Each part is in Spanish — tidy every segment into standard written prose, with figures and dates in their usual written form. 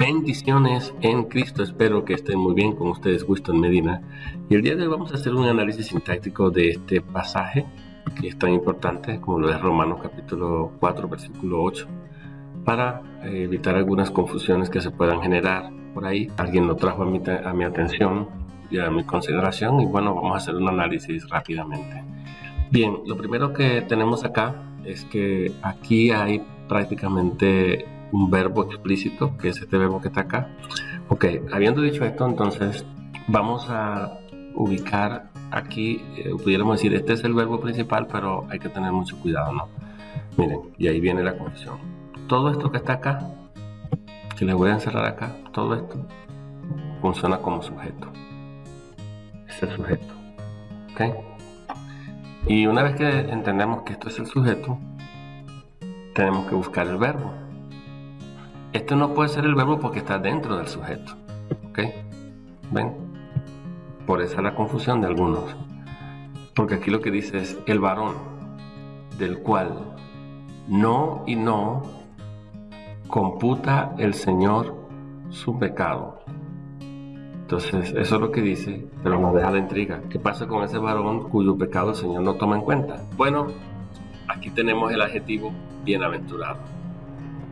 Bendiciones en Cristo, espero que estén muy bien. Con ustedes, Winston Medina, y el día de hoy vamos a hacer un análisis sintáctico de este pasaje que es tan importante como lo es Romanos capítulo 4 versículo 8, para evitar algunas confusiones que se puedan generar por ahí. Alguien lo trajo a mi atención y a mi consideración, y bueno, vamos a hacer un análisis rápidamente. Bien, lo primero que tenemos acá es que aquí hay prácticamente un verbo explícito, que es este verbo que está acá. Ok, habiendo dicho esto, entonces vamos a ubicar aquí, pudiéramos decir, este es el verbo principal, pero hay que tener mucho cuidado, ¿no? Miren, y ahí viene la confusión. Todo esto que está acá, que les voy a encerrar acá, todo esto funciona como sujeto. Es el sujeto, ¿ok? Y una vez que entendemos que esto es el sujeto, tenemos que buscar el verbo. Este no puede ser el verbo porque está dentro del sujeto, ¿ok? ¿Ven? Por esa la confusión de algunos. Porque aquí lo que dice es el varón, del cual no y no computa el Señor su pecado. Entonces, eso es lo que dice, pero nos deja la intriga. ¿Qué pasa con ese varón cuyo pecado el Señor no toma en cuenta? Bueno, aquí tenemos el adjetivo bienaventurado.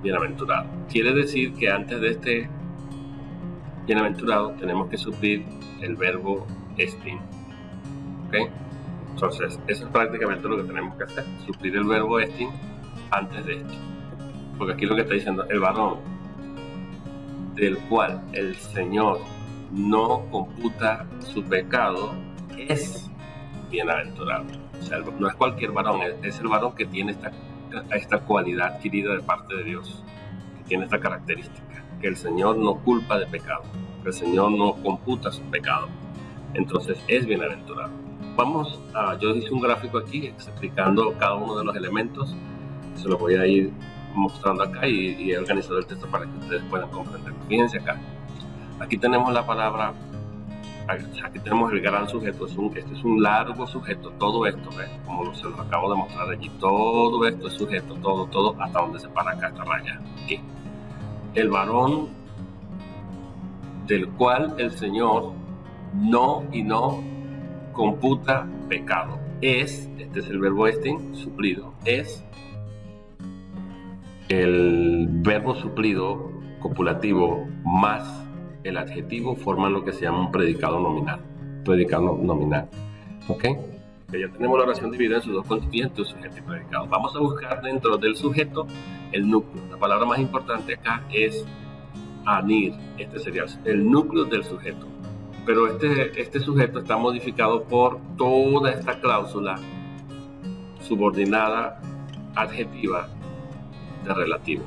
Bienaventurado. Quiere decir que antes de este bienaventurado tenemos que suplir el verbo estin. ¿Ok? Entonces, eso es prácticamente lo que tenemos que hacer. Suplir el verbo estin antes de esto. Porque aquí lo que está diciendo, el varón del cual el Señor no computa su pecado es bienaventurado. O sea, no es cualquier varón, es el varón que tiene esta cualidad adquirida de parte de Dios, que tiene esta característica, que el Señor no culpa de pecado, que el Señor no computa su pecado. Entonces es bienaventurado. Yo hice un gráfico aquí explicando cada uno de los elementos, se los voy a ir mostrando acá y he organizado el texto para que ustedes puedan comprender. Fíjense acá. Aquí tenemos la palabra, aquí tenemos el gran sujeto, este es un largo sujeto, todo esto, ¿ves? Como se los acabo de mostrar allí, todo esto es sujeto, todo, hasta donde se para acá esta raya, aquí. El varón del cual el Señor no computa pecado. Este es el verbo estin, suplido, es el verbo suplido copulativo más el adjetivo forman lo que se llama un predicado nominal. Predicado nominal. ¿Ok? Que ya tenemos la oración dividida en sus dos constituyentes, sujeto y predicado. Vamos a buscar dentro del sujeto el núcleo. La palabra más importante acá es anir. Este sería el núcleo del sujeto. Pero este sujeto está modificado por toda esta cláusula subordinada adjetiva de relativo.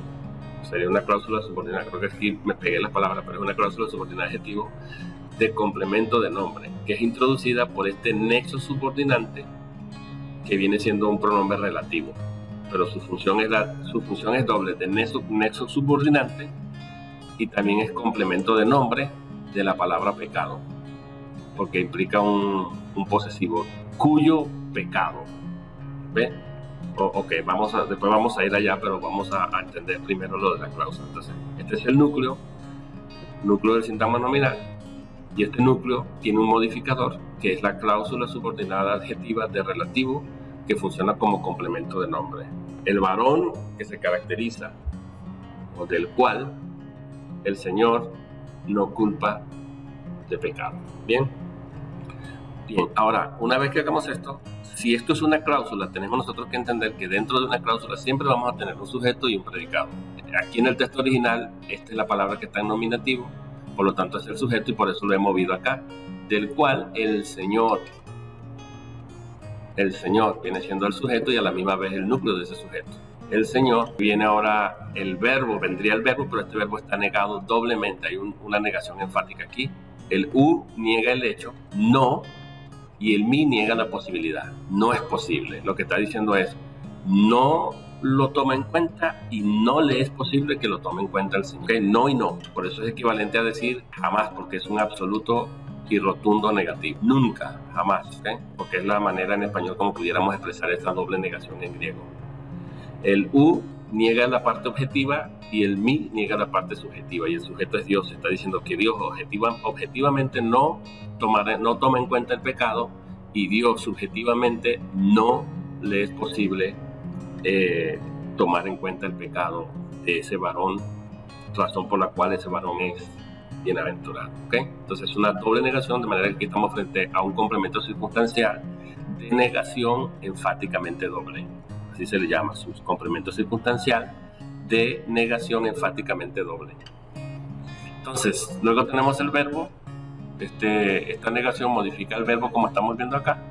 Sería una cláusula subordinada, creo que aquí me pegué las palabras, pero es una cláusula subordinada adjetivo de complemento de nombre, que es introducida por este nexo subordinante que viene siendo un pronombre relativo, pero su función es doble, de nexo subordinante, y también es complemento de nombre de la palabra pecado, porque implica un posesivo, cuyo pecado. ¿Ve? Ok, después vamos a ir allá, pero vamos a entender primero lo de la cláusula. Entonces, este es el núcleo del sintagma nominal, y este núcleo tiene un modificador, que es la cláusula subordinada adjetiva de relativo, que funciona como complemento de nombre. El varón que se caracteriza, o del cual el Señor no culpa de pecado. Bien, ahora, una vez que hagamos esto, si esto es una cláusula, tenemos nosotros que entender que dentro de una cláusula siempre vamos a tener un sujeto y un predicado. Aquí en el texto original, esta es la palabra que está en nominativo, por lo tanto es el sujeto y por eso lo he movido acá. Del cual el Señor viene siendo el sujeto y a la misma vez el núcleo de ese sujeto. El Señor viene ahora vendría el verbo, pero este verbo está negado doblemente, hay una negación enfática aquí. El niega el hecho, no, y el mi niega la posibilidad, no es posible. Lo que está diciendo es, no lo toma en cuenta y no le es posible que lo tome en cuenta el Señor. ¿Okay? No y no, por eso es equivalente a decir jamás, porque es un absoluto y rotundo negativo. Nunca, jamás, ¿okay? Porque es la manera en español como pudiéramos expresar esta doble negación en griego. El niega la parte objetiva y el mí niega la parte subjetiva, y el sujeto es Dios. Está diciendo que Dios objetivamente no toma en cuenta el pecado, y Dios subjetivamente no le es posible tomar en cuenta el pecado de ese varón, razón por la cual ese varón es bienaventurado. ¿Okay? Entonces es una doble negación, de manera que aquí estamos frente a un complemento circunstancial de negación enfáticamente doble. Así se le llama, su complemento circunstancial de negación enfáticamente doble. Entonces, luego tenemos el verbo. Esta negación modifica el verbo como estamos viendo acá,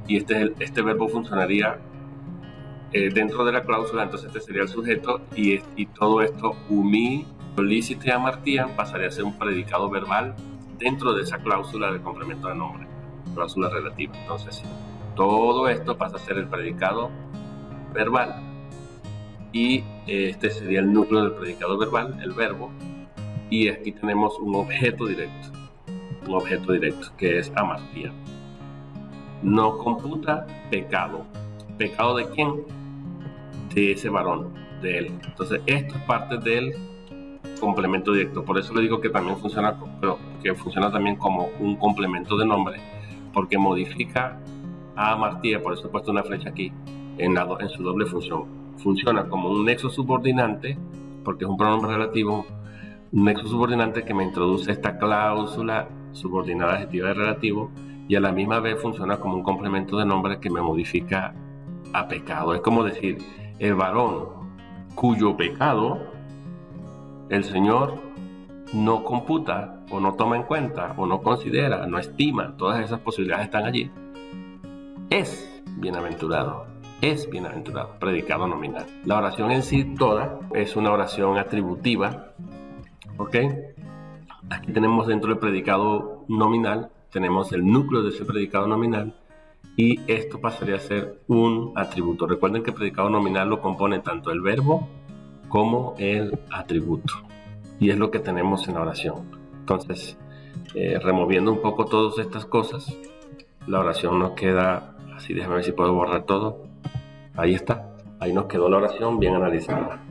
y este verbo funcionaría dentro de la cláusula. Entonces este sería el sujeto, y todo esto, umi solícite amartían, pasaría a ser un predicado verbal dentro de esa cláusula de complemento de nombre, cláusula relativa. Entonces todo esto pasa a ser el predicado verbal, y este sería el núcleo del predicado verbal, el verbo, y aquí tenemos un objeto directo que es amartía. No computa pecado. ¿Pecado de quién? De ese varón, de él. Entonces esto es parte del complemento directo. Por eso le digo que también funciona, pero que funciona también como un complemento de nombre, porque modifica a amartía. Por eso he puesto una flecha aquí en su doble función. Funciona como un nexo subordinante, porque es un pronombre relativo, un nexo subordinante que me introduce esta cláusula subordinada adjetiva de relativo, y a la misma vez funciona como un complemento de nombre que me modifica a pecado. Es como decir, el varón cuyo pecado el Señor no computa, o no toma en cuenta, o no considera, no estima, todas esas posibilidades están allí, es bienaventurado, predicado nominal. La oración en sí toda es una oración atributiva, ¿ok? Aquí tenemos dentro del predicado nominal, tenemos el núcleo de ese predicado nominal, y esto pasaría a ser un atributo. Recuerden que el predicado nominal lo compone tanto el verbo como el atributo, y es lo que tenemos en la oración. Entonces, removiendo un poco todas estas cosas, la oración nos queda así. Déjame ver si puedo borrar todo. Ahí está, ahí nos quedó la oración bien analizada.